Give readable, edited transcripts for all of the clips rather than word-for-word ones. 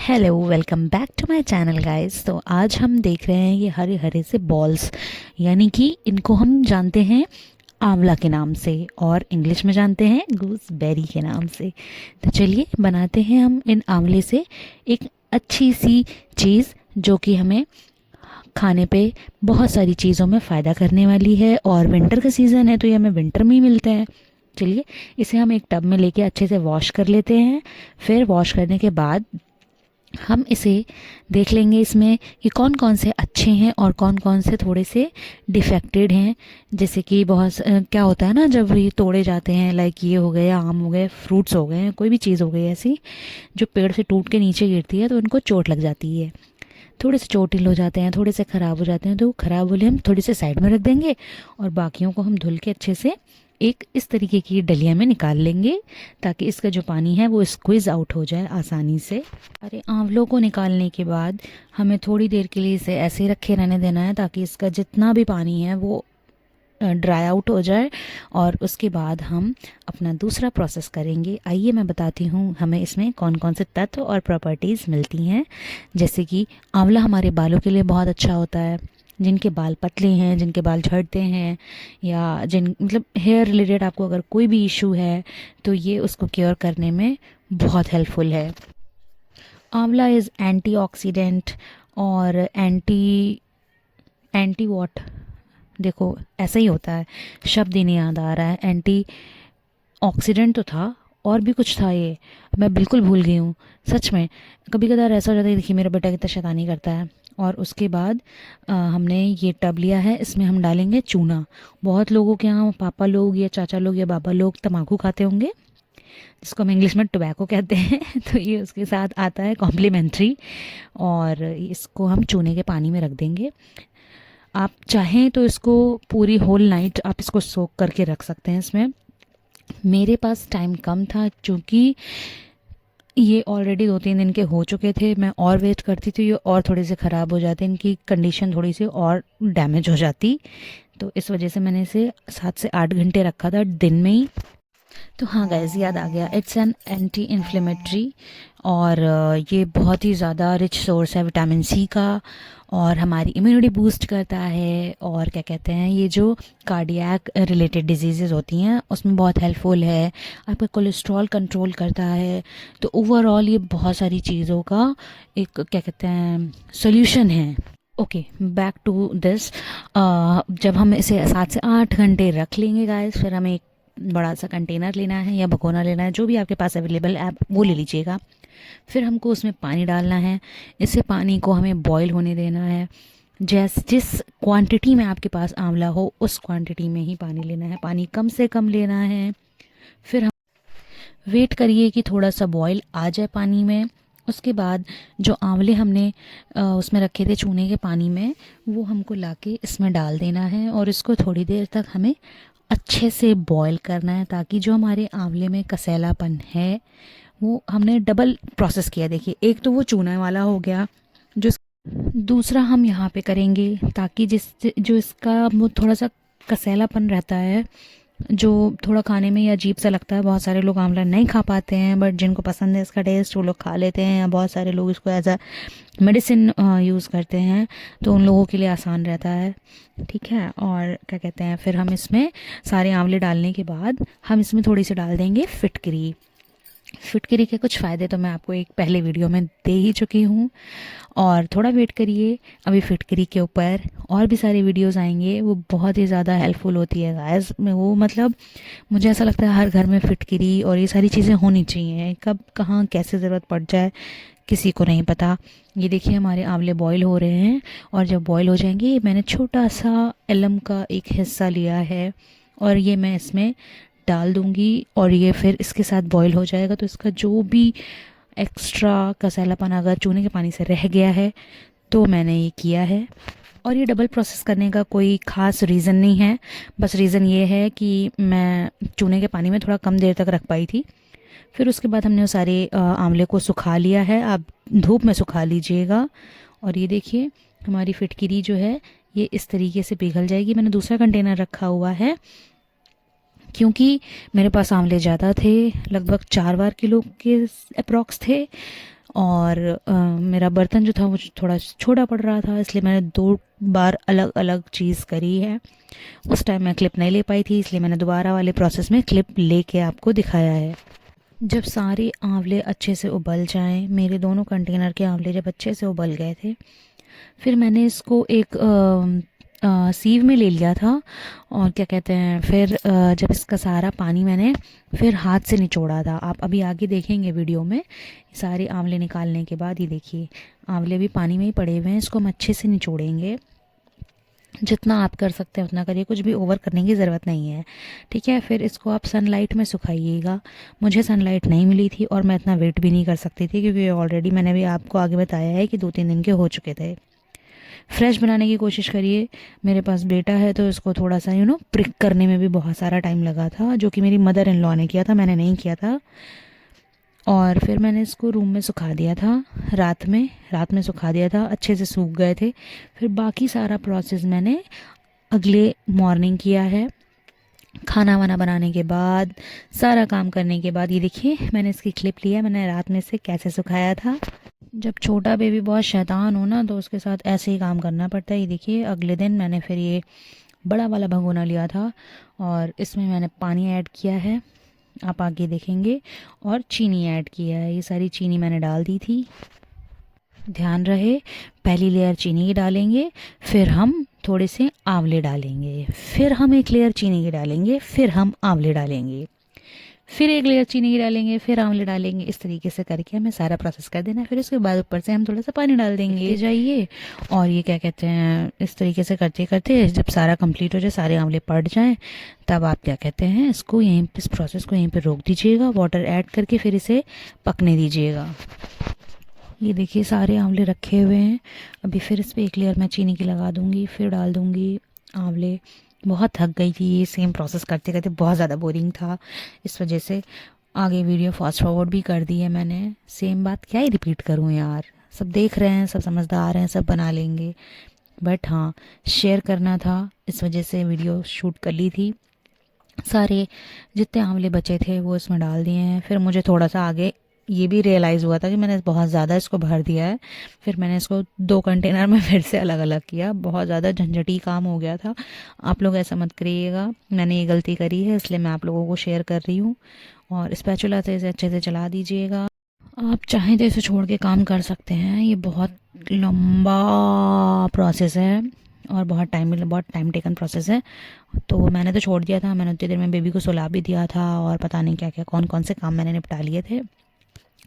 Hello, welcome back to my channel guys. तो आज हम देख रहे हैं ये हरे हरे से बॉल्स, यानी कि इनको हम जानते हैं आंवला के नाम से और इंग्लिश में जानते हैं गूसबेरी के नाम से। तो चलिए बनाते हैं हम इन आंवले से एक अच्छी सी चीज़ जो कि हमें खाने पे बहुत सारी चीज़ों में फ़ायदा करने वाली है। और विंटर का सीज़न है तो ये हमें विंटर में ही मिलते हैं। चलिए इसे हम एक टब में लेके अच्छे से वॉश कर लेते हैं। फिर वॉश करने के बाद हम इसे देख लेंगे इसमें कि कौन कौन से अच्छे हैं और कौन कौन से थोड़े से डिफेक्टेड हैं। जैसे कि बहुत क्या होता है ना, जब ये तोड़े जाते हैं, लाइक ये हो गए, आम हो गए, फ्रूट्स हो गए, कोई भी चीज़ हो गई ऐसी जो पेड़ से टूट के नीचे गिरती है तो उनको चोट लग जाती है। थोड़े से चोटिल हो जाते हैं, थोड़े से ख़राब हो जाते हैं, तो ख़राब वाले हम थोड़े से साइड में रख देंगे और बाकियों को हम धुल के अच्छे से एक इस तरीके की डलिया में निकाल लेंगे ताकि इसका जो पानी है वो स्क्विज़ आउट हो जाए आसानी से। अरे आंवलों को निकालने के बाद हमें थोड़ी देर के लिए इसे ऐसे ही रखे रहने देना है ताकि इसका जितना भी पानी है वो ड्राई आउट हो जाए। और उसके बाद हम अपना दूसरा प्रोसेस करेंगे। आइए मैं बताती हूँ हमें इसमें कौन कौन से तत्व और प्रॉपर्टीज़ मिलती हैं। जैसे कि आंवला हमारे बालों के लिए बहुत अच्छा होता है। जिनके बाल पतले हैं, जिनके बाल झड़ते हैं, या जिन मतलब हेयर रिलेटेड आपको अगर कोई भी इशू है तो ये उसको क्योर करने में बहुत हेल्पफुल है। आंवला इज़ एंटीऑक्सीडेंट और एंटी एंटी वॉट, देखो ऐसा ही होता है, शब्द ही नहीं याद आ रहा है। एंटी ऑक्सीडेंट तो था और भी कुछ था, ये मैं बिल्कुल भूल गई हूँ सच में। कभी कदार ऐसा हो जाता है, देखिए मेरा बेटा कितना शैतानी करता है। और उसके बाद हमने ये टब लिया है, इसमें हम डालेंगे चूना। बहुत लोगों के यहाँ पापा लोग या चाचा लोग या बाबा लोग तम्बाकू खाते होंगे, जिसको हम इंग्लिश में टोबैको कहते हैं तो ये उसके साथ आता है कॉम्प्लीमेंट्री। और इसको हम चूने के पानी में रख देंगे। आप चाहें तो इसको पूरी होल नाइट आप इसको सोक करके रख सकते हैं इसमें। मेरे पास टाइम कम था क्योंकि ये ऑलरेडी 2-3 दिन के हो चुके थे। मैं और वेट करती तो ये और थोड़े से ख़राब हो जाते, इनकी कंडीशन थोड़ी सी और डैमेज हो जाती। तो इस वजह से मैंने इसे 7 से 8 घंटे रखा था दिन में ही। तो हाँ गाइस, याद आ गया, इट्स एन एंटी इन्फ्लेमेटरी। और ये बहुत ही ज़्यादा रिच सोर्स है विटामिन सी का। और हमारी इम्यूनिटी बूस्ट करता है। और क्या कहते हैं, ये जो कार्डियक रिलेटेड डिजीज़ होती हैं उसमें बहुत हेल्पफुल है। आपका कोलेस्ट्रॉल कंट्रोल करता है। तो ओवरऑल ये बहुत सारी चीज़ों का एक क्या कहते हैं सोल्यूशन है। Okay, back to this. जब हम इसे 7 से 8 घंटे रख लेंगे गाइस, फिर हमें एक बड़ा सा कंटेनर लेना है या भगोना लेना है, जो भी आपके पास अवेलेबल है आप वो ले लीजिएगा। फिर हमको उसमें पानी डालना है। इससे पानी को हमें बॉईल होने देना है। जिस क्वांटिटी में आपके पास आंवला हो उस क्वांटिटी में ही पानी लेना है, पानी कम से कम लेना है। फिर हम वेट करिए कि थोड़ा सा बॉईल आ जाए पानी में। उसके बाद जो आंवले हमने उसमें रखे थे चूने के पानी में, वो हमको लाके इसमें डाल देना है और इसको थोड़ी देर तक हमें अच्छे से बॉईल करना है ताकि जो हमारे आंवले में कसैलापन है वो हमने डबल प्रोसेस किया। देखिए, एक तो वो चूना वाला हो गया, जो दूसरा हम यहाँ पे करेंगे ताकि जो इसका वो थोड़ा सा कसैलापन रहता है जो थोड़ा खाने में या अजीब सा लगता है। बहुत सारे लोग आंवला नहीं खा पाते हैं, बट जिनको पसंद है इसका टेस्ट वो लोग खा लेते हैं। या बहुत सारे लोग इसको एज अ मेडिसिन यूज़ करते हैं, तो उन लोगों के लिए आसान रहता है। ठीक है, और क्या कहते हैं, फिर हम इसमें सारे आंवले डालने के बाद हम इसमें थोड़ी सी डाल देंगे फिटकरी। फिटकरी के कुछ फ़ायदे तो मैं आपको एक पहले वीडियो में दे ही चुकी हूँ। और थोड़ा वेट करिए, अभी फिटकरी के ऊपर और भी सारे वीडियोस आएंगे, वो बहुत ही ज़्यादा हेल्पफुल होती है गाइस। मैं वो मतलब मुझे ऐसा लगता है हर घर में फिटकरी और ये सारी चीज़ें होनी चाहिए। कब कहाँ कैसे ज़रूरत पड़ जाए किसी को नहीं पता। ये देखिए हमारे आंवले बॉईल हो रहे हैं और जब बॉईल हो जाएंगे, मैंने छोटा सा एलम का एक हिस्सा लिया है और ये मैं इसमें डाल दूंगी। और ये फिर इसके साथ बॉईल हो जाएगा तो इसका जो भी एक्स्ट्रा कसैलापन अगर चूने के पानी से रह गया है तो मैंने ये किया है। और ये डबल प्रोसेस करने का कोई ख़ास रीज़न नहीं है, बस रीज़न ये है कि मैं चूने के पानी में थोड़ा कम देर तक रख पाई थी। फिर उसके बाद हमने वो सारे आंवले को सुखा लिया है। आप धूप में सुखा लीजिएगा। और ये देखिए हमारी फिटकिरी जो है ये इस तरीके से पिघल जाएगी। मैंने दूसरा कंटेनर रखा हुआ है क्योंकि मेरे पास आंवले ज़्यादा थे, लगभग 4 किलो के अप्रॉक्स थे। और मेरा बर्तन जो था वो थोड़ा छोटा पड़ रहा था, इसलिए मैंने 2 बार अलग अलग चीज़ करी है। उस टाइम मैं क्लिप नहीं ले पाई थी, इसलिए मैंने दोबारा वाले प्रोसेस में क्लिप लेके आपको दिखाया है। जब सारे आंवले अच्छे से उबल जाएं, मेरे दोनों कंटेनर के आंवले जब अच्छे से उबल गए थे, फिर मैंने इसको एक सीव में ले लिया था। और क्या कहते हैं, फिर जब इसका सारा पानी मैंने फिर हाथ से निचोड़ा था। आप अभी आगे देखेंगे वीडियो में सारे आंवले निकालने के बाद, ये देखिए आंवले भी पानी में ही पड़े हुए हैं। इसको हम अच्छे से निचोड़ेंगे, जितना आप कर सकते हैं उतना करिए, कुछ भी ओवर करने की ज़रूरत नहीं है, ठीक है। फिर इसको आप सनलाइट में सुखाइएगा। मुझे सनलाइट नहीं मिली थी और मैं इतना वेट भी नहीं कर सकती थी, क्योंकि ऑलरेडी मैंने भी आपको आगे बताया है कि 2-3 दिन के हो चुके थे। फ्रेश बनाने की कोशिश करिए। मेरे पास बेटा है तो इसको थोड़ा सा प्रिक करने में भी बहुत सारा टाइम लगा था, जो कि मेरी मदर इन लॉ ने किया था, मैंने नहीं किया था। और फिर मैंने इसको रूम में सुखा दिया था, रात में सुखा दिया था, अच्छे से सूख गए थे। फिर बाकी सारा प्रोसेस मैंने अगले मॉर्निंग किया है। खाना वाना बनाने के बाद, सारा काम करने के बाद, ये देखिए मैंने इसकी क्लिप लिया, मैंने रात में से कैसे सुखाया था। जब छोटा बेबी बहुत शैतान हो ना, तो उसके साथ ऐसे ही काम करना पड़ता है। ये देखिए अगले दिन मैंने फिर ये बड़ा वाला भगोना लिया था और इसमें मैंने पानी ऐड किया है, आप आगे देखेंगे, और चीनी ऐड किया है। ये सारी चीनी मैंने डाल दी थी। ध्यान रहे, पहली लेयर चीनी की डालेंगे, फिर हम थोड़े से आंवले डालेंगे, फिर हम एक लेयर चीनी की डालेंगे, फिर हम आंवले डालेंगे, फिर एक लेयर चीनी की डालेंगे, फिर आंवले डालेंगे। इस तरीके से करके हमें सारा प्रोसेस कर देना है। फिर उसके बाद ऊपर से हम थोड़ा सा पानी डाल देंगे जाइए। और ये क्या कहते हैं, इस तरीके से करते करते जब सारा कंप्लीट हो जाए, सारे आंवले पड़ जाएं, तब आप क्या कहते हैं, इसको यहीं इस प्रोसेस को यहीं पर रोक दीजिएगा, वाटर ऐड करके फिर इसे पकने दीजिएगा। ये देखिए सारे आंवले रखे हुए हैं। अभी फिर इस पर एक लेयर मैं चीनी की लगा दूंगी, फिर डाल दूंगी आंवले। बहुत थक गई थी ये सेम प्रोसेस करते करते, बहुत ज़्यादा बोरिंग था, इस वजह से आगे वीडियो फास्ट फॉरवर्ड भी कर दी है मैंने। सेम बात क्या ही रिपीट करूँ यार, सब देख रहे हैं, सब समझदार हैं, सब बना लेंगे, बट हाँ शेयर करना था, इस वजह से वीडियो शूट कर ली थी। सारे जितने आंवले बचे थे वो इसमें डाल दिए हैं। फिर मुझे थोड़ा सा आगे ये भी रियलाइज़ हुआ था कि मैंने बहुत ज़्यादा इसको भर दिया है। फिर मैंने इसको 2 कंटेनर में फिर से अलग अलग किया, बहुत ज़्यादा झंझटी काम हो गया था। आप लोग ऐसा मत करिएगा, मैंने ये गलती करी है, इसलिए मैं आप लोगों को शेयर कर रही हूँ। और स्पैचुला से इसे अच्छे से चला दीजिएगा। आप चाहें तो इसे छोड़ के काम कर सकते हैं, ये बहुत लंबा प्रोसेस है और बहुत टाइम टेकन प्रोसेस है। तो मैंने तो छोड़ दिया था, मैंने उतनी देर में बेबी को सुला भी दिया था और पता नहीं क्या क्या कौन कौन से काम मैंने निपटा लिए थे।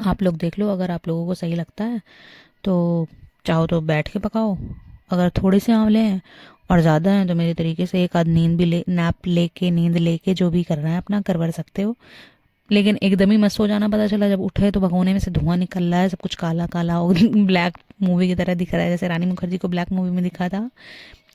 आप लोग देख लो, अगर आप लोगों को सही लगता है तो चाहो तो बैठ के पकाओ, अगर थोड़े से आंवले हैं और ज़्यादा हैं तो मेरे तरीके से एक आध नींद लेके जो भी करना है अपना करवा सकते हो। लेकिन एकदम ही मत सो जाना, पता चला जब उठे तो भगोने में से धुआं निकल रहा है, सब कुछ काला काला हो ब्लैक मूवी की तरह दिख रहा है, जैसे रानी मुखर्जी को ब्लैक मूवी में दिखा था।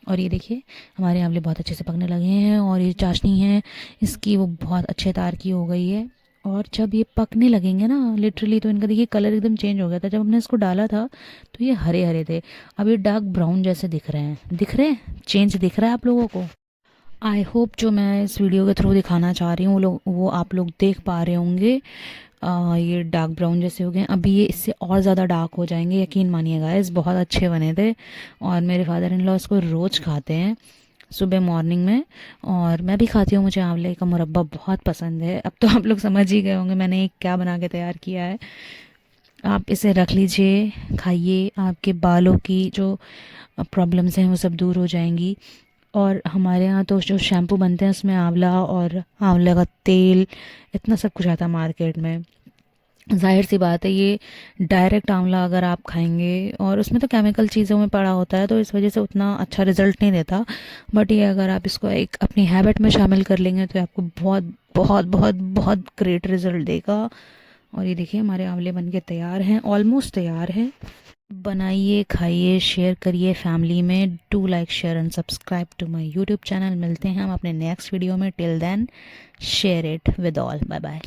और ये देखिए हमारे आंवले बहुत अच्छे से पकने लगे हैं और ये चाशनी है इसकी वो बहुत अच्छे तार की हो गई है। और जब ये पकने लगेंगे ना लिटरली, तो इनका देखिए कलर एकदम चेंज हो गया था। जब हमने इसको डाला था तो ये हरे हरे थे, अब ये डार्क ब्राउन जैसे दिख रहे हैं, चेंज दिख रहा है आप लोगों को। आई होप जो मैं इस वीडियो के थ्रू दिखाना चाह रही हूँ वो आप लोग देख पा रहे होंगे। ये डार्क ब्राउन जैसे हो गए, अभी ये इससे और ज़्यादा डार्क हो जाएंगे, यकीन मानिएगा। इस बहुत अच्छे बने थे और मेरे फादर इन लॉ इसको रोज़ खाते हैं सुबह मॉर्निंग में, और मैं भी खाती हूँ। मुझे आंवले का मुरब्बा बहुत पसंद है। अब तो आप लोग समझ ही गए होंगे मैंने क्या बना के तैयार किया है। आप इसे रख लीजिए, खाइए, आपके बालों की जो प्रॉब्लम्स हैं वो सब दूर हो जाएंगी। और हमारे यहाँ तो जो शैम्पू बनते हैं उसमें आंवला और आंवले का तेल इतना सब कुछ आता है मार्केट में। जाहिर सी बात है ये डायरेक्ट आंवला अगर आप खाएंगे, और उसमें तो केमिकल चीज़ों में पड़ा होता है, तो इस वजह से उतना अच्छा रिजल्ट नहीं देता। बट ये अगर आप इसको एक अपनी हैबिट में शामिल कर लेंगे तो आपको बहुत बहुत बहुत बहुत ग्रेट रिजल्ट देगा। और ये देखिए हमारे आंवले बन के तैयार हैं, ऑलमोस्ट तैयार हैं। बनाइए, खाइए, शेयर करिए फैमिली में। Do like, share and subscribe to my YouTube channel. मिलते हैं हम अपने नेक्स्ट वीडियो में। Till then share it with all. Bye bye.